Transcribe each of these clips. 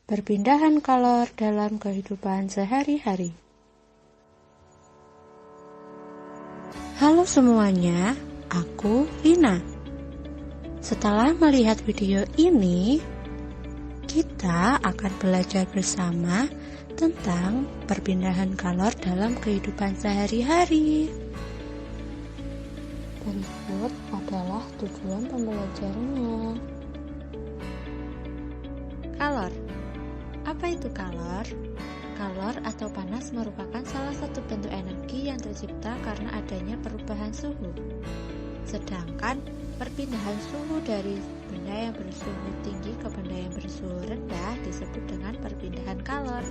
Perpindahan kalor dalam kehidupan sehari-hari. Halo semuanya, aku Lina. Setelah melihat video ini, kita akan belajar bersama tentang perpindahan kalor dalam kehidupan sehari-hari. Berikut adalah tujuan pembelajarannya. Kalor. Apa itu kalor? Kalor atau panas merupakan salah satu bentuk energi yang tercipta karena adanya perubahan suhu. Sedangkan perpindahan suhu dari benda yang bersuhu tinggi ke benda yang bersuhu rendah disebut dengan perpindahan kalor.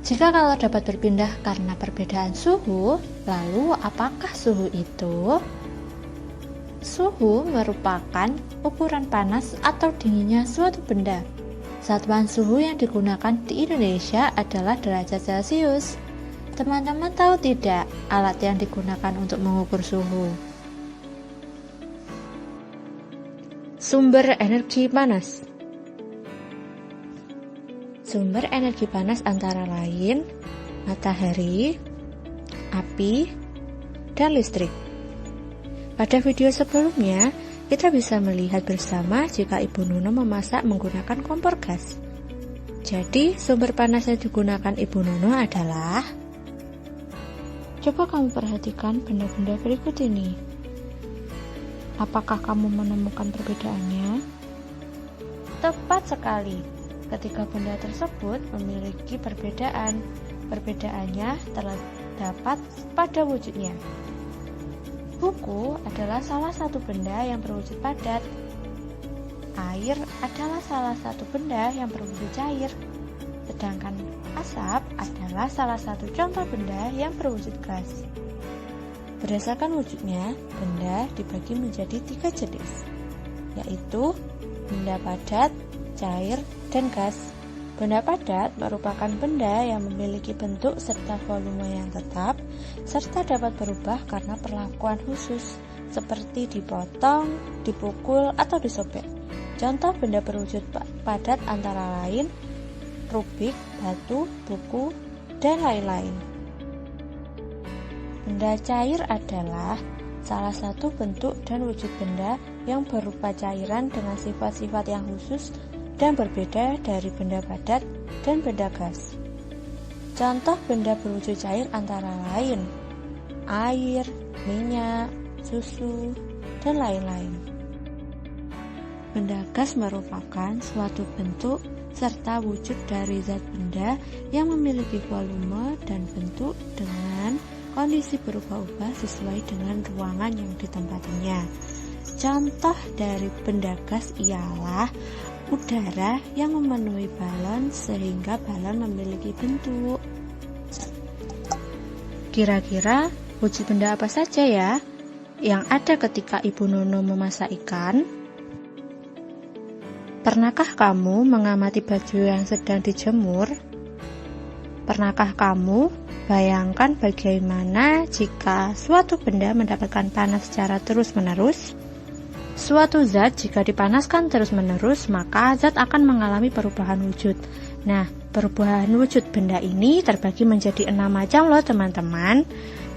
Jika kalor dapat berpindah karena perbedaan suhu, lalu apakah suhu itu? Suhu merupakan ukuran panas atau dinginnya suatu benda. Satuan suhu yang digunakan di Indonesia adalah derajat Celcius. Teman-teman tahu tidak alat yang digunakan untuk mengukur suhu? Sumber energi panas. Sumber energi panas antara lain matahari, api, dan listrik. Pada video sebelumnya, kita bisa melihat bersama jika Ibu Nuno memasak menggunakan kompor gas. Jadi, sumber panas yang digunakan Ibu Nuno adalah... Coba kamu perhatikan benda-benda berikut ini. Apakah kamu menemukan perbedaannya? Tepat sekali. Ketika benda tersebut memiliki perbedaan, perbedaannya terdapat pada wujudnya. Buku adalah salah satu benda yang berwujud padat. Air adalah salah satu benda yang berwujud cair. Sedangkan asap adalah salah satu contoh benda yang berwujud gas. Berdasarkan wujudnya, benda dibagi menjadi 3 jenis, yaitu benda padat, cair, dan gas. Benda padat merupakan benda yang memiliki bentuk serta volume yang tetap, serta dapat berubah karena perlakuan khusus, seperti dipotong, dipukul, atau disobek. Contoh benda berwujud padat antara lain rubik, batu, buku, dan lain-lain. Benda cair adalah salah satu bentuk dan wujud benda yang berupa cairan dengan sifat-sifat yang khusus dan berbeda dari benda padat dan benda gas. Contoh benda berwujud cair antara lain air, minyak, susu, dan lain-lain. Benda gas merupakan suatu bentuk serta wujud dari zat benda yang memiliki volume dan bentuk dengan kondisi berubah-ubah sesuai dengan ruangan yang ditempatinya. Contoh dari benda gas ialah udara yang memenuhi balon sehingga balon memiliki bentuk. Kira-kira wujud benda apa saja ya yang ada ketika Ibu Nuno memasak ikan? Pernahkah kamu mengamati baju yang sedang dijemur? Pernahkah kamu bayangkan bagaimana jika suatu benda mendapatkan panas secara terus-menerus? Suatu zat jika dipanaskan terus-menerus, maka zat akan mengalami perubahan wujud. Nah, perubahan wujud benda ini terbagi menjadi 6 macam loh teman-teman.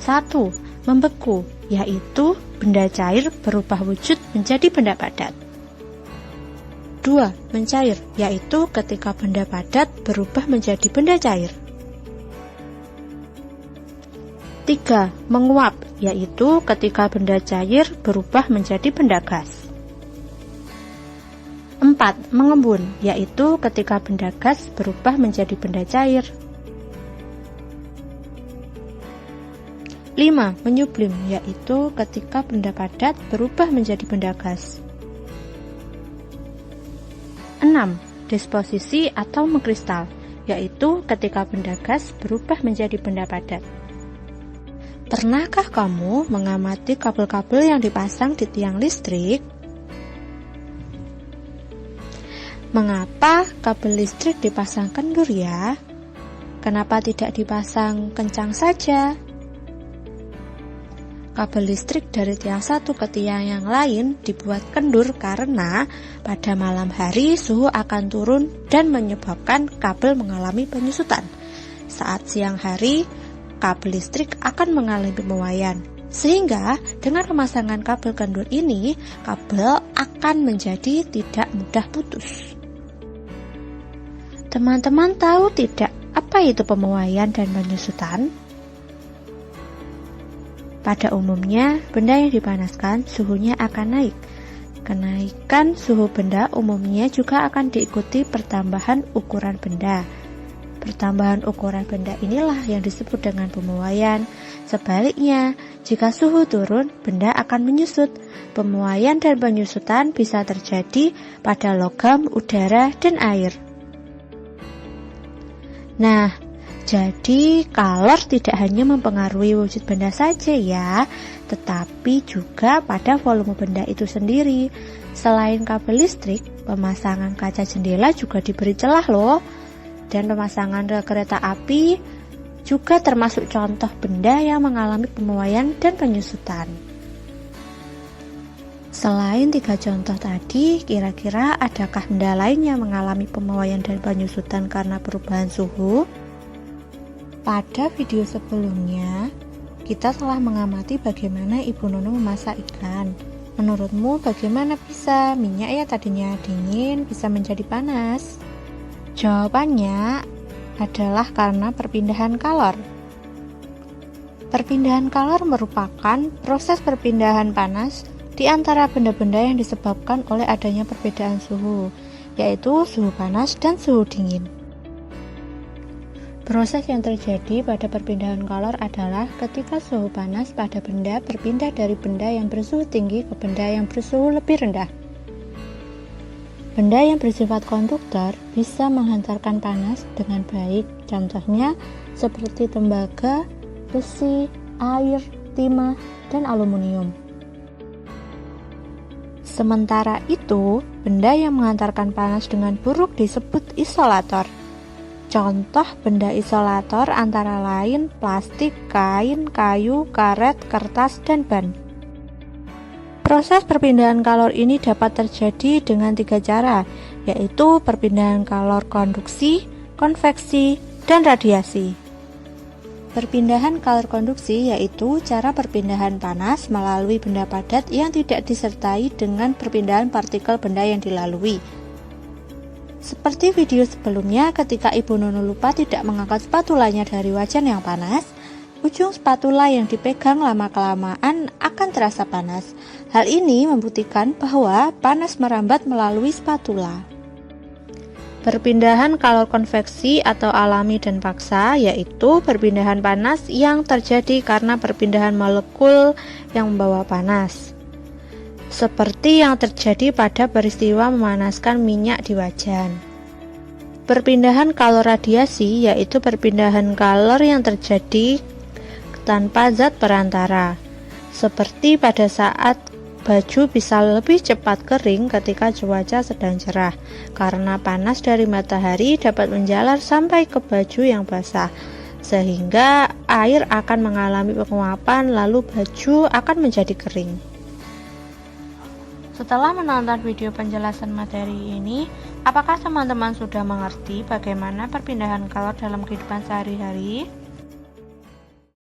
1. Membeku, yaitu benda cair berubah wujud menjadi benda padat. 2. Mencair, yaitu ketika benda padat berubah menjadi benda cair. 3. Menguap, yaitu ketika benda cair berubah menjadi benda gas. 4. Mengembun, yaitu ketika benda gas berubah menjadi benda cair. 5. Menyublim, yaitu ketika benda padat berubah menjadi benda gas. 6. Disposisi atau mengkristal, yaitu ketika benda gas berubah menjadi benda padat. Pernahkah kamu mengamati kabel-kabel yang dipasang di tiang listrik? Mengapa kabel listrik dipasang kendur ya? Kenapa tidak dipasang kencang saja? Kabel listrik dari tiang satu ke tiang yang lain dibuat kendur karena pada malam hari suhu akan turun dan menyebabkan kabel mengalami penyusutan. Saat siang hari, kabel listrik akan mengalami pembuaian. Sehingga dengan pemasangan kabel kendur ini, kabel akan menjadi tidak mudah putus. Teman-teman tahu tidak apa itu pembuaian dan penyusutan? Pada umumnya, benda yang dipanaskan suhunya akan naik. Kenaikan suhu benda umumnya juga akan diikuti pertambahan ukuran benda. Pertambahan ukuran benda inilah yang disebut dengan pembuaian. Sebaliknya, jika suhu turun, benda akan menyusut. Pembuaian dan penyusutan bisa terjadi pada logam, udara, dan air. Nah, jadi kalor tidak hanya mempengaruhi wujud benda saja ya, tetapi juga pada volume benda itu sendiri. Selain kabel listrik, pemasangan kaca jendela juga diberi celah loh. Dan pemasangan rel kereta api juga termasuk contoh benda yang mengalami pembuaian dan penyusutan. Selain 3 contoh tadi, kira-kira adakah benda lain yang mengalami pembuaian dan penyusutan karena perubahan suhu? Pada video sebelumnya, kita telah mengamati bagaimana Ibu Nunu memasak ikan. Menurutmu bagaimana bisa minyak yang tadinya dingin bisa menjadi panas? Jawabannya adalah karena perpindahan kalor. Perpindahan kalor merupakan proses perpindahan panas di antara benda-benda yang disebabkan oleh adanya perbedaan suhu, yaitu suhu panas dan suhu dingin. Proses yang terjadi pada perpindahan kalor adalah ketika suhu panas pada benda berpindah dari benda yang bersuhu tinggi ke benda yang bersuhu lebih rendah. Benda yang bersifat konduktor bisa menghantarkan panas dengan baik, contohnya seperti tembaga, besi, air, timah, dan aluminium. Sementara itu, benda yang menghantarkan panas dengan buruk disebut isolator. Contoh benda isolator antara lain plastik, kain, kayu, karet, kertas, dan ban. Proses perpindahan kalor ini dapat terjadi dengan 3 cara, yaitu perpindahan kalor konduksi, konveksi, dan radiasi. Perpindahan kalor konduksi yaitu cara perpindahan panas melalui benda padat yang tidak disertai dengan perpindahan partikel benda yang dilalui. Seperti video sebelumnya, ketika Ibu Nunu lupa tidak mengangkat spatulanya dari wajan yang panas, ujung spatula yang dipegang lama-kelamaan akan terasa panas. Hal ini membuktikan bahwa panas merambat melalui spatula. Perpindahan kalor konveksi atau alami dan paksa yaitu perpindahan panas yang terjadi karena perpindahan molekul yang membawa panas. Seperti yang terjadi pada peristiwa memanaskan minyak di wajan. Perpindahan kalor radiasi yaitu perpindahan kalor yang terjadi tanpa zat perantara. Seperti pada saat baju bisa lebih cepat kering ketika cuaca sedang cerah, karena panas dari matahari dapat menjalar sampai ke baju yang basah, sehingga air akan mengalami penguapan lalu baju akan menjadi kering. Setelah menonton video penjelasan materi ini, apakah teman-teman sudah mengerti bagaimana perpindahan kalor dalam kehidupan sehari-hari?